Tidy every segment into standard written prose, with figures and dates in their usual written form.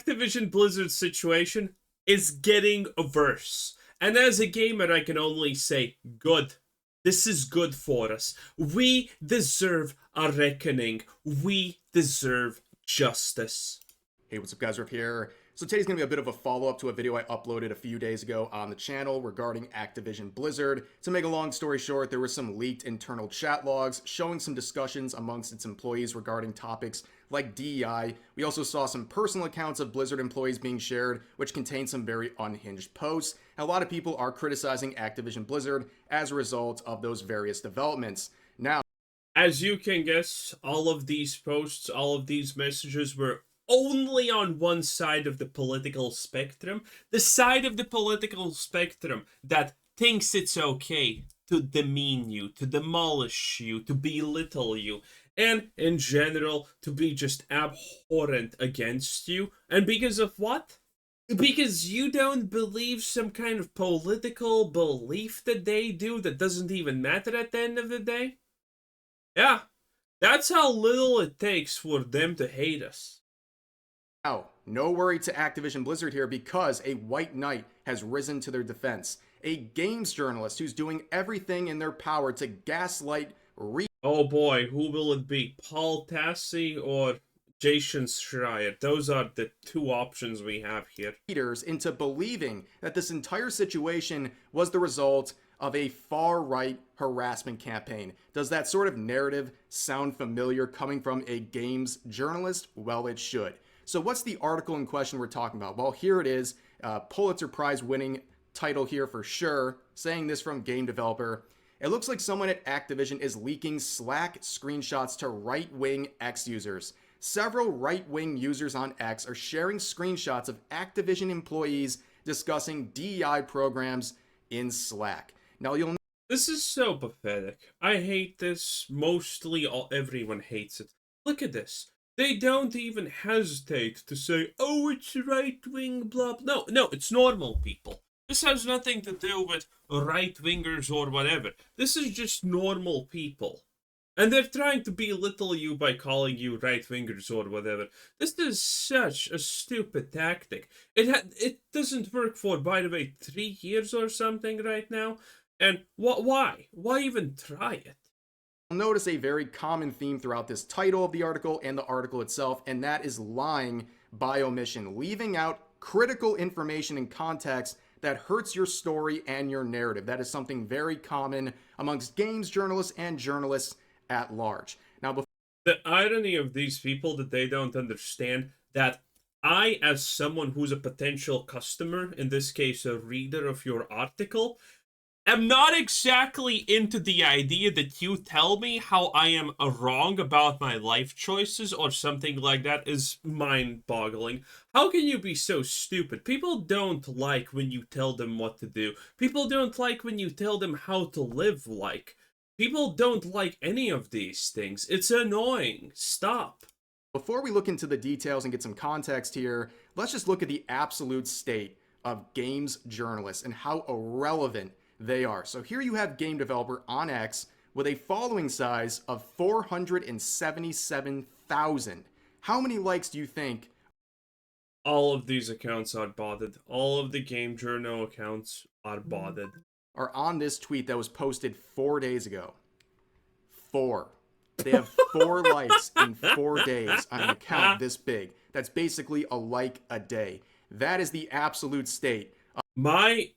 Activision Blizzard situation is getting worse. And as a gamer, I can only say, good. This is good for us. We deserve a reckoning. We deserve justice. Hey, what's up guys, Riff here. So today's going to be a bit of a follow-up to a video I uploaded a few days ago on the channel regarding Activision Blizzard. To make a long story short, there were some leaked internal chat logs showing some discussions amongst its employees regarding topics like DEI. We also saw some personal accounts of Blizzard employees being shared, which contained some very unhinged posts. And a lot of people are criticizing Activision Blizzard as a result of those various developments. Now, as you can guess, all of these posts, all of these messages were only on one side of the political spectrum, the side of the political spectrum that thinks it's okay to demean you, to demolish you, to belittle you, and in general to be just abhorrent against you. And because of what? Because you don't believe some kind of political belief that they do that doesn't even matter at the end of the day? Yeah, that's how little it takes for them to hate us. Now, no worry to Activision Blizzard here because a white knight has risen to their defense. A games journalist who's doing everything in their power to gaslight Oh boy, who will it be? Paul Tassi or Jason Schreier? Those are the two options we have here. readers into believing that this entire situation was the result of a far-right harassment campaign. Does that sort of narrative sound familiar coming from a games journalist? Well, it should. So what's the article in question we're talking about? Well, here it is, Pulitzer Prize winning title here for sure, saying this from game developer. It looks like someone at Activision is leaking Slack screenshots to right-wing X users. Several right-wing users on X are sharing screenshots of Activision employees discussing DEI programs in Slack. Now you'll This is so pathetic. I hate this. Mostly everyone hates it. Look at this. They don't even hesitate to say, oh, it's right-wing, blah, blah. No, it's normal people. This has nothing to do with right-wingers or whatever. This is just normal people. And they're trying to belittle you by calling you right-wingers or whatever. This is such a stupid tactic. It doesn't work for, by the way, 3 years or something right now. And why? Why even try it? notice a very common theme throughout this title of the article and the article itself, and that is lying by omission, leaving out critical information and context that hurts your story and your narrative. That is something very common amongst games journalists and journalists at large. Now, the irony of these people that they don't understand that I, as someone who's a potential customer, in this case a reader of your article, am not exactly into the idea that you tell me how I am wrong about my life choices or something like that is mind-boggling. How can you be so stupid? People don't like when you tell them what to do. People don't like when you tell them how to live like. People don't like any of these things. It's annoying. Stop. Before we look into the details and get some context here, let's just look at the absolute state of games journalists and how irrelevant they are. So here you have game developer on X with a following size of 477,000. How many likes do you think? All of these accounts are botted. All of the game journal accounts are botted. Are on this tweet that was posted 4 days ago. 4. They have 4 likes in 4 days on an account this big. That's basically a like a day. That is the absolute state. My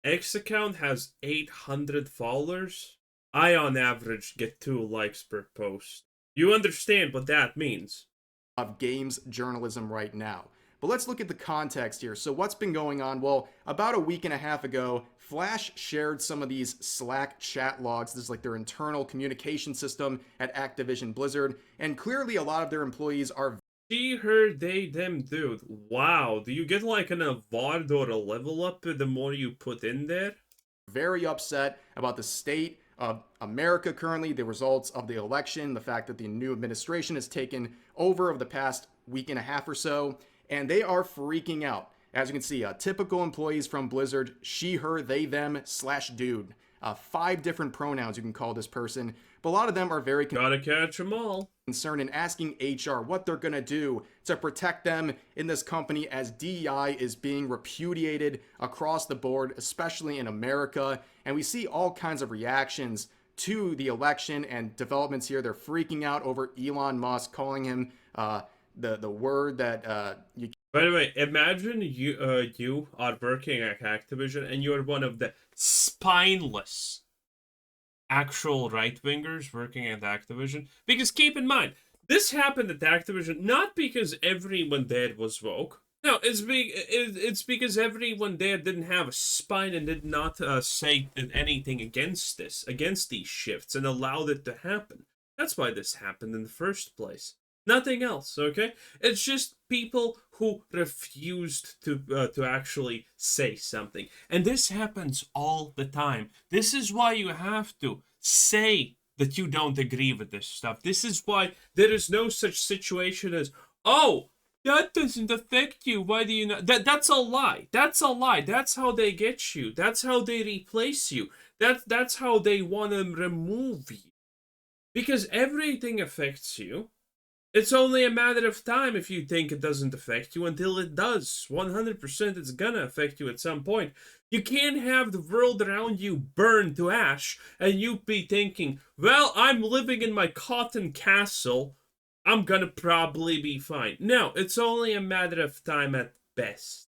X account has 800 followers. I, on average, get 2 likes per post. You understand what that means. Of games journalism right now. But let's look at the context here. So what's been going on? Well, about a week and a half ago, Flash shared some of these Slack chat logs. This is like their internal communication system at Activision Blizzard. And clearly a lot of their employees are She, her, they, them, dude. Wow. Do you get like an award or a level up the more you put in there? very upset about the state of America currently, the results of the election, the fact that the new administration has taken over the past week and a half or so, and they are freaking out. As you can see, typical employees from Blizzard, she, her, they, them, / dude. 5 different pronouns you can call this person, but a lot of them are very Gotta catch 'em all. concerned and asking HR what they're going to do to protect them in this company as DEI is being repudiated across the board, especially in America. And we see all kinds of reactions to the election and developments here. They're freaking out over Elon Musk, calling him the word that you. By the way, imagine you are working at Activision and you're one of the spineless actual right-wingers working at Activision. Because keep in mind, this happened at Activision not because everyone there was woke. No, it's because everyone there didn't have a spine and did not say anything against these shifts, and allowed it to happen. That's why this happened in the first place. Nothing else, okay? It's just people who refused to actually say something. And this happens all the time. This is why you have to say that you don't agree with this stuff. This is why there is no such situation as, oh, that doesn't affect you. Why do you not? That's a lie. That's a lie. That's how they get you. That's how they replace you. That's how they want to remove you. Because everything affects you. It's only a matter of time if you think it doesn't affect you until it does. 100% it's gonna affect you at some point. You can't have the world around you burn to ash and you be thinking, well, I'm living in my cotton castle. I'm gonna probably be fine. No, it's only a matter of time at best.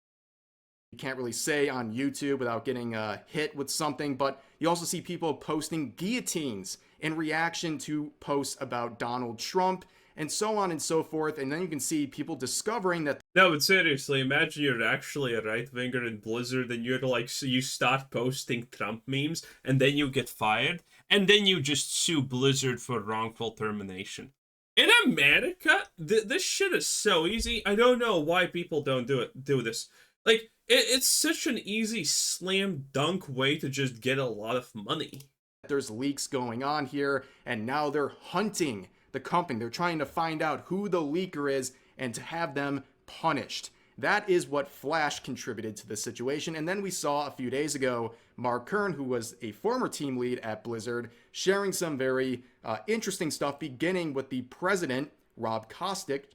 You can't really say on YouTube without getting hit with something, but you also see people posting guillotines in reaction to posts about Donald Trump and so on and so forth. And then you can see people discovering that. No, but seriously, imagine you're actually a right-winger in Blizzard and you're like, so you start posting Trump memes and then you get fired and then you just sue Blizzard for wrongful termination. In America, this shit is so easy. I don't know why people don't do this. Like, it's such an easy slam dunk way to just get a lot of money. There's leaks going on here, and now they're hunting the company. They're trying to find out who the leaker is and to have them punished. That is what Flash contributed to the situation. And then we saw a few days ago Mark Kern, who was a former team lead at Blizzard, sharing some very interesting stuff, beginning with the president, Rob Kostick,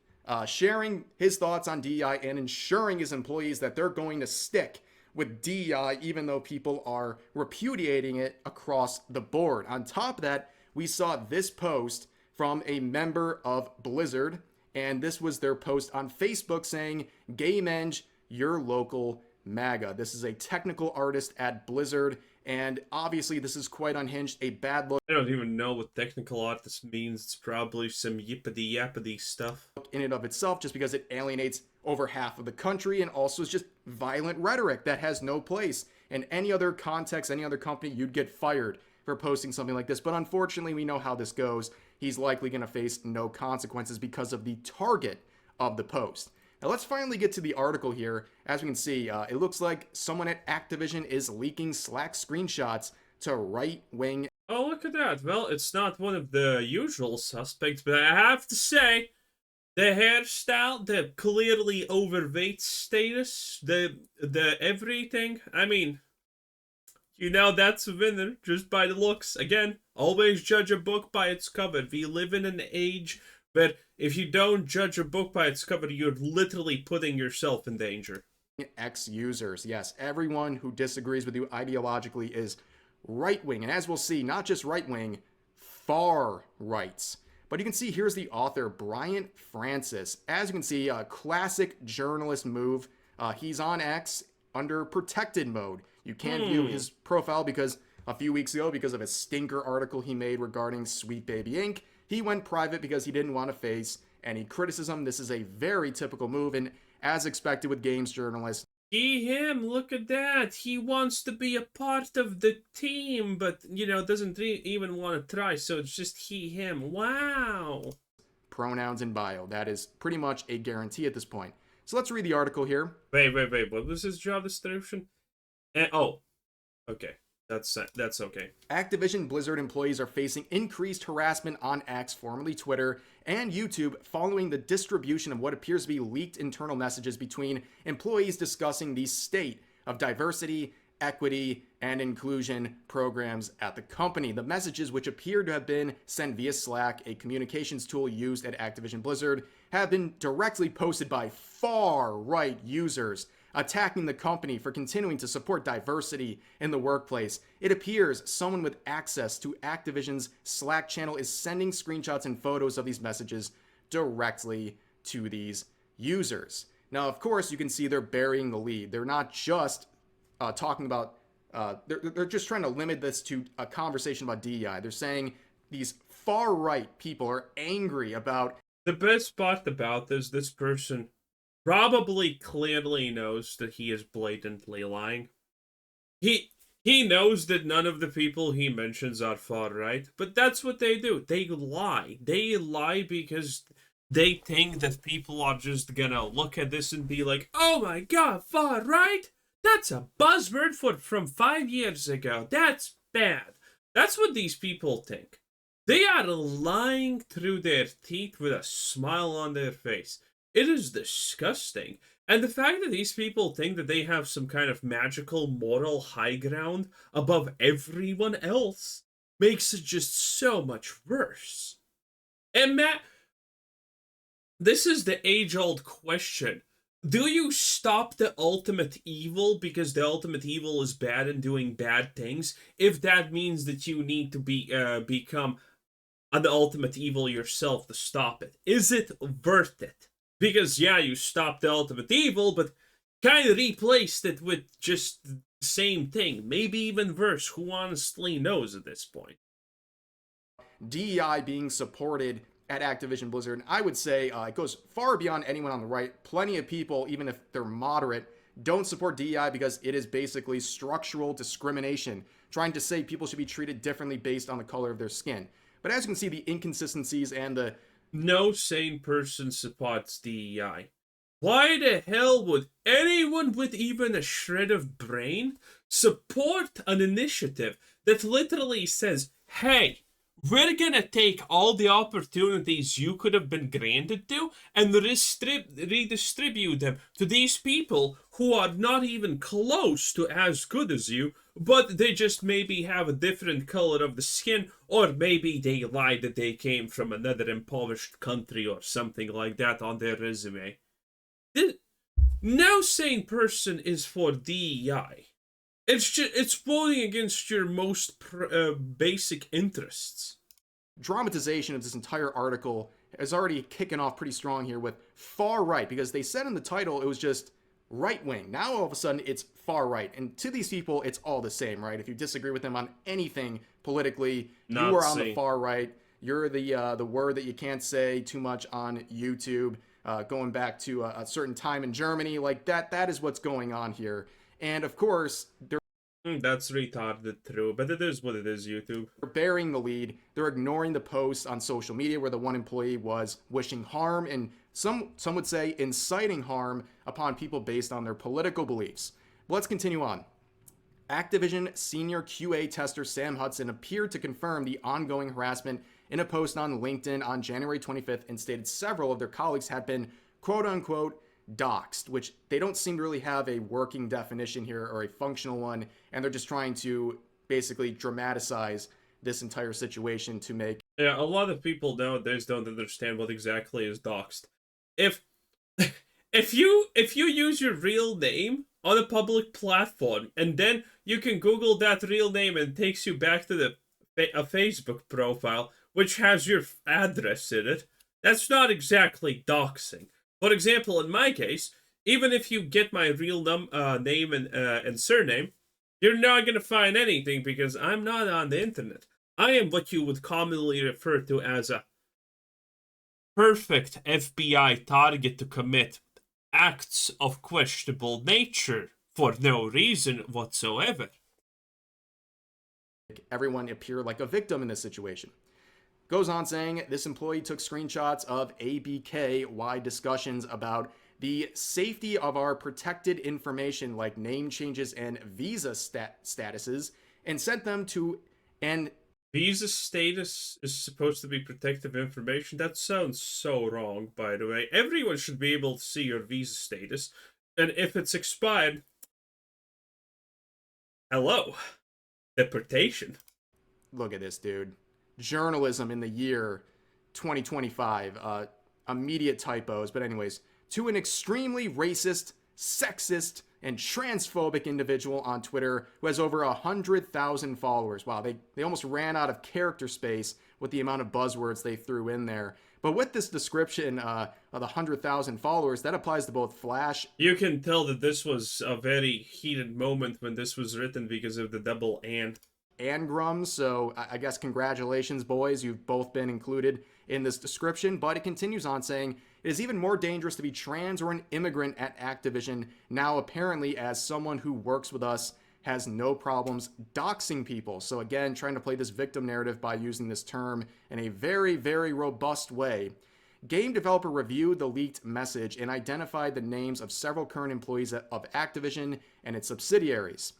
sharing his thoughts on DEI and ensuring his employees that they're going to stick with DEI even though people are repudiating it across the board. On top of that, we saw this post from a member of Blizzard, and this was their post on Facebook saying, "Gamenge, your local MAGA." This is a technical artist at Blizzard, and obviously this is quite unhinged, a bad look. I don't even know what technical artist means. It's probably some yippity-yappity stuff in and of itself, just because it alienates over half of the country and also is just violent rhetoric that has no place. In any other context, any other company, you'd get fired for posting something like this. But unfortunately, we know how this goes. He's likely going to face no consequences because of the target of the post. Now let's finally get to the article here. As we can see, it looks like someone at Activision is leaking Slack screenshots to right-wing. Oh, look at that. Well, it's not one of the usual suspects, but I have to say, the hairstyle, the clearly overweight status, the everything. I mean, you know that's a winner just by the looks. Again, always judge a book by its cover. We live in an age where if you don't judge a book by its cover, you're literally putting yourself in danger. Ex-users, yes, everyone who disagrees with you ideologically is right-wing. And as we'll see, not just right-wing, far rights. But you can see here's the author, Brian Francis. As you can see, a classic journalist move. He's on X under protected mode. You can't view his profile because a few weeks ago, because of a stinker article he made regarding Sweet Baby Inc., he went private because he didn't want to face any criticism. This is a very typical move, and as expected with games journalists. Him, look at that. He wants to be a part of the team, but, doesn't even want to try, so it's just him. Wow. Pronouns in bio. That is pretty much a guarantee at this point. So let's read the article here. Wait. What was his job description? Okay. That's okay. Activision Blizzard employees are facing increased harassment on X, formerly Twitter, and YouTube following the distribution of what appears to be leaked internal messages between employees discussing the state of diversity, equity and inclusion programs at the company. The messages, which appear to have been sent via Slack, a communications tool used at Activision Blizzard, have been directly posted by far-right users attacking the company for continuing to support diversity in the workplace. It appears someone with access to Activision's Slack channel is sending screenshots and photos of these messages directly to these users. Now, of course, you can see they're burying the lead. They're not just talking about, they're just trying to limit this to a conversation about DEI. They're saying these far-right people are angry about... The best part about this person probably clearly knows that he is blatantly lying. He knows that none of the people he mentions are far right, but that's what they do. They lie. They lie because they think that people are just gonna look at this and be like, "Oh my god, far right? That's a buzzword from 5 years ago. That's bad." That's what these people think. They are lying through their teeth with a smile on their face. It is disgusting. And the fact that these people think that they have some kind of magical moral high ground above everyone else makes it just so much worse. And Matt, this is the age-old question. Do you stop the ultimate evil because the ultimate evil is bad and doing bad things, if that means that you need to become the ultimate evil yourself to stop it? Is it worth it? Because, yeah, you stopped the ultimate evil, but kind of replaced it with just the same thing. Maybe even worse. Who honestly knows at this point? DEI being supported at Activision Blizzard, and I would say it goes far beyond anyone on the right. Plenty of people, even if they're moderate, don't support DEI because it is basically structural discrimination, trying to say people should be treated differently based on the color of their skin. But as you can see, the inconsistencies and the... No sane person supports DEI. Why the hell would anyone with even a shred of brain support an initiative that literally says, "Hey, we're gonna take all the opportunities you could have been granted to and redistribute them to these people who are not even close to as good as you, but they just maybe have a different color of the skin, or maybe they lied that they came from another impoverished country or something like that on their resume." No sane person is for DEI. It's voting against your most basic interests. Dramatization of this entire article is already kicking off pretty strong here with far right, because they said in the title it was just right wing. Now all of a sudden it's far right, and to these people it's all the same, right? If you disagree with them on anything politically, you are on the far right. You're the word that you can't say too much on YouTube. Going back to a certain time in Germany, like that is what's going on here. And of course, that's retarded true, but it is what it is, YouTube. They're burying the lead. They're ignoring the posts on social media where the one employee was wishing harm and some would say inciting harm upon people based on their political beliefs. But let's continue on. Activision senior QA tester Sam Hudson appeared to confirm the ongoing harassment in a post on LinkedIn on January 25th and stated several of their colleagues had been quote-unquote doxed, which they don't seem to really have a working definition here or a functional one, and they're just trying to basically dramatize this entire situation to make... Yeah, a lot of people nowadays don't understand what exactly is doxed. If you use your real name on a public platform and then you can Google that real name and it takes you back to a Facebook profile which has your address in it, that's not exactly doxing. For example, in my case, even if you get my real name and surname, you're not going to find anything because I'm not on the internet. I am what you would commonly refer to as a perfect FBI target to commit acts of questionable nature for no reason whatsoever. Everyone appear like a victim in this situation. Goes on saying this employee took screenshots of ABK-wide discussions about the safety of our protected information like name changes and visa statuses and sent them to an... Visa status is supposed to be protective information? That sounds so wrong, by the way. Everyone should be able to see your visa status, and if it's expired, Hello. Deportation. Look at this, dude. Journalism in the year 2025. Immediate typos, but anyways, to an extremely racist, sexist, and transphobic individual on Twitter who has over 100,000 followers. Wow, they almost ran out of character space with the amount of buzzwords they threw in there. But with this description of the 100,000 followers, that applies to both Flash. You can tell that this was a very heated moment when this was written because of the double and Grums, so I guess congratulations, boys. You've both been included in this description, but it continues on saying, it is even more dangerous to be trans or an immigrant at Activision, now apparently as someone who works with us has no problems doxing people. So again, trying to play this victim narrative by using this term in a very, very robust way. Game developer reviewed the leaked message and identified the names of several current employees of Activision and its subsidiaries.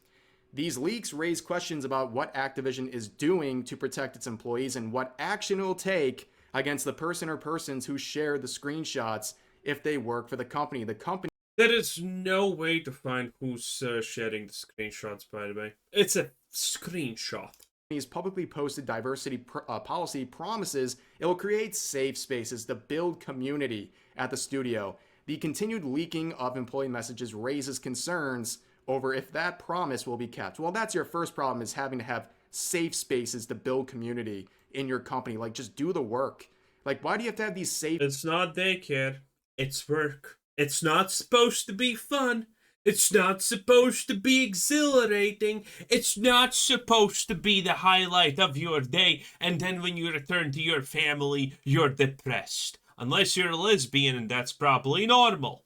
These leaks raise questions about what Activision is doing to protect its employees and what action it will take against the person or persons who shared the screenshots if they work for the company. The company. There is no way to find who's sharing the screenshots, by the way. It's a screenshot. Company's publicly posted diversity policy promises it will create safe spaces to build community at the studio. The continued leaking of employee messages raises concerns over if that promise will be kept. Well, that's your first problem, is having to have safe spaces to build community in your company. Like, just do the work. Like, why do you have to have these safe... It's not daycare. It's work. It's not supposed to be fun. It's not supposed to be exhilarating. It's not supposed to be the highlight of your day, and then when you return to your family, you're depressed. Unless you're a lesbian, and that's probably normal.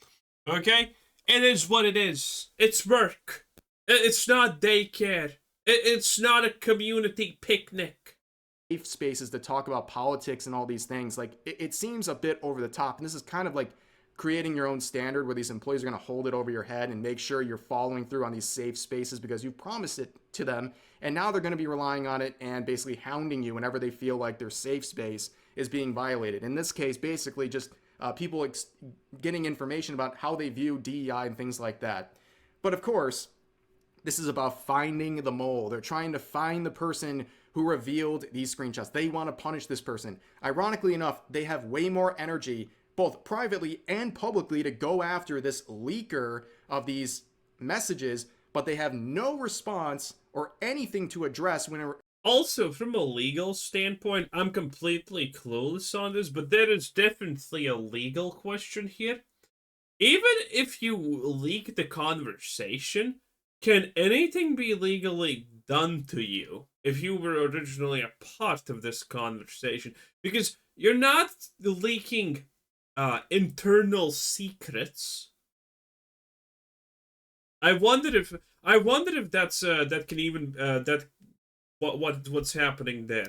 Okay? It is what it is. It's work. It's not daycare. It's not a community picnic. Safe spaces to talk about politics and all these things. Like, it seems a bit over the top. And this is kind of like creating your own standard where these employees are going to hold it over your head and make sure you're following through on these safe spaces because you promised it to them. And now they're going to be relying on it and basically hounding you whenever they feel like their safe space is being violated. In this case, basically just people getting information about how they view DEI and things like that. But of course, this is about finding the mole. They're trying to find the person who revealed these screenshots. They want to punish this person. Ironically enough, they have way more energy, both privately and publicly, to go after this leaker of these messages, but they have no response or anything to address when Also, from a legal standpoint, I'm completely clueless on this, but there is definitely a legal question here. Even if you leak the conversation, can anything be legally done to you if you were originally a part of this conversation? Because you're not leaking internal secrets. I wonder if that's that can even that what's happening there.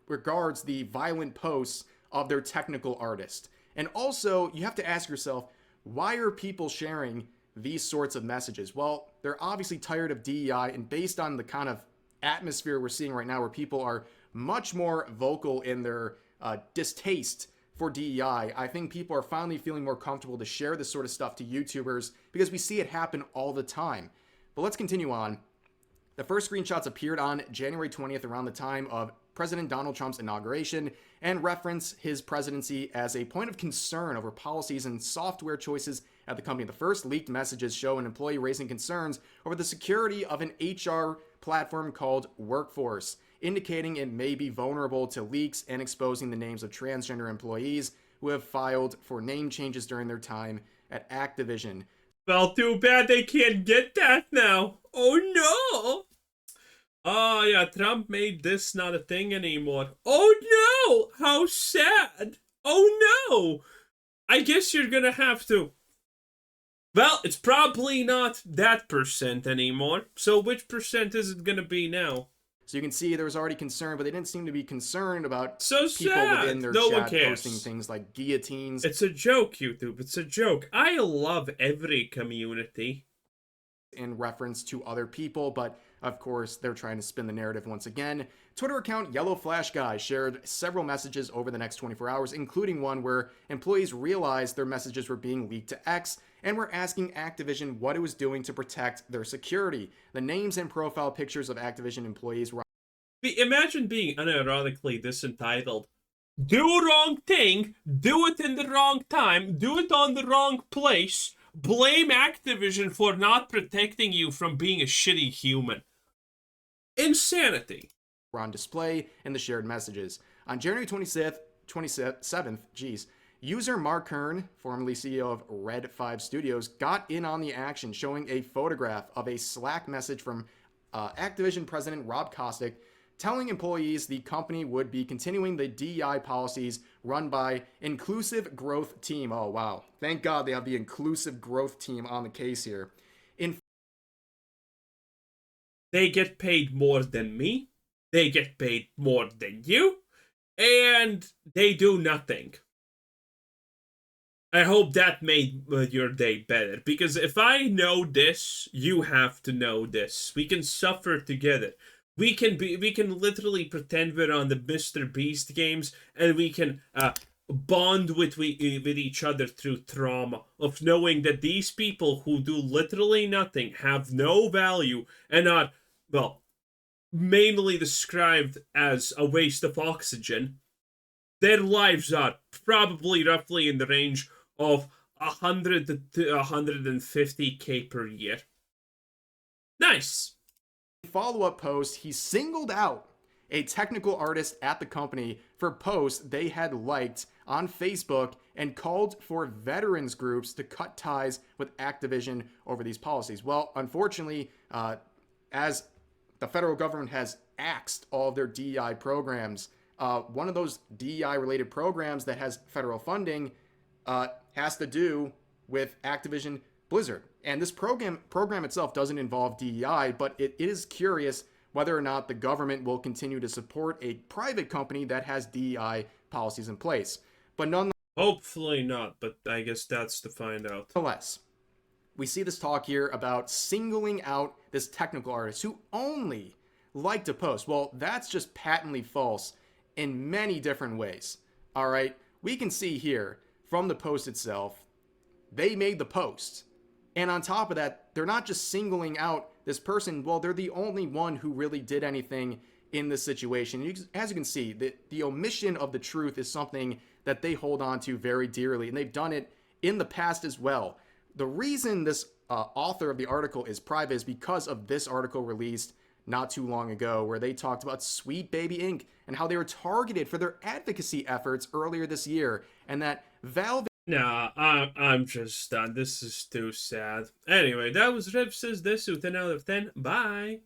Regards the violent posts of their technical artist. And also, you have to ask yourself, why are people sharing these sorts of messages? Well, they're obviously tired of DEI, and based on the kind of atmosphere we're seeing right now where people are much more vocal in their distaste for DEI, I think people are finally feeling more comfortable to share this sort of stuff to YouTubers because we see it happen all the time. But let's continue on. The first screenshots appeared on January 20th around the time of President Donald Trump's inauguration and reference his presidency as a point of concern over policies and software choices at the company. The first leaked messages show an employee raising concerns over the security of an HR platform called Workforce, indicating it may be vulnerable to leaks and exposing the names of transgender employees who have filed for name changes during their time at Activision. Well, too bad they can't get that now. Oh no! Oh yeah, Trump made this not a thing anymore. Oh no! How sad! Oh no! I guess you're gonna have to... Well, it's probably not that percent anymore. So which percent is it gonna be now? So you can see there was already concern, but they didn't seem to be concerned about people sad. within their No one chat cares. posting things like guillotines. It's a joke, YouTube. It's a joke. I love every community. In reference to other people, but of course they're trying to spin the narrative once again. Twitter account Yellow Flash Guy shared several messages over the next 24 hours, including one where employees realized their messages were being leaked to X and were asking Activision what it was doing to protect their security. The names and profile pictures of Activision employees were. Imagine being unironically this entitled. Do wrong thing, do it in the wrong time, do it on the wrong place, blame Activision for not protecting you from being a shitty human. Insanity. On display in the shared messages. On January 27th, user Mark Kern, formerly CEO of Red 5 Studios, got in on the action, showing a photograph of a Slack message from Activision president Rob Kostic, telling employees the company would be continuing the DEI policies run by Inclusive Growth Team. Oh, wow. Thank God they have the Inclusive Growth Team on the case here. They get paid more than me. They get paid more than you. And they do nothing. I hope that made your day better. Because if I know this, you have to know this. We can suffer together. We can literally pretend we're on the Mr. Beast games, and we can bond with each other through trauma of knowing that these people who do literally nothing, have no value, and are, well, mainly described as a waste of oxygen. Their lives are probably roughly in the range of 100 to 150k per year. Nice. Follow-up post, he singled out a technical artist at the company for posts they had liked on Facebook and called for veterans groups to cut ties with Activision over these policies. Well, unfortunately, as the federal government has axed all of their DEI programs, one of those DEI-related programs that has federal funding has to do with Activision Blizzard. And this program itself doesn't involve DEI, but it is curious whether or not the government will continue to support a private company that has DEI policies in place. But nonetheless, hopefully not, but I guess that's to find out. Nonetheless, we see this talk here about singling out this technical artist who only liked a post. Well, that's just patently false in many different ways. All right, we can see here from the post itself, they made the post. And on top of that, they're not just singling out this person. Well, they're the only one who really did anything in this situation. As you can see, the omission of the truth is something that they hold on to very dearly, and they've done it in the past as well. The reason this author of the article is private is because of this article released not too long ago, where they talked about Sweet Baby Inc. and how they were targeted for their advocacy efforts earlier this year, and that Valve. Nah, I'm just done. This is too sad. Anyway, that was Riv Says This with 10 out of 10. Bye.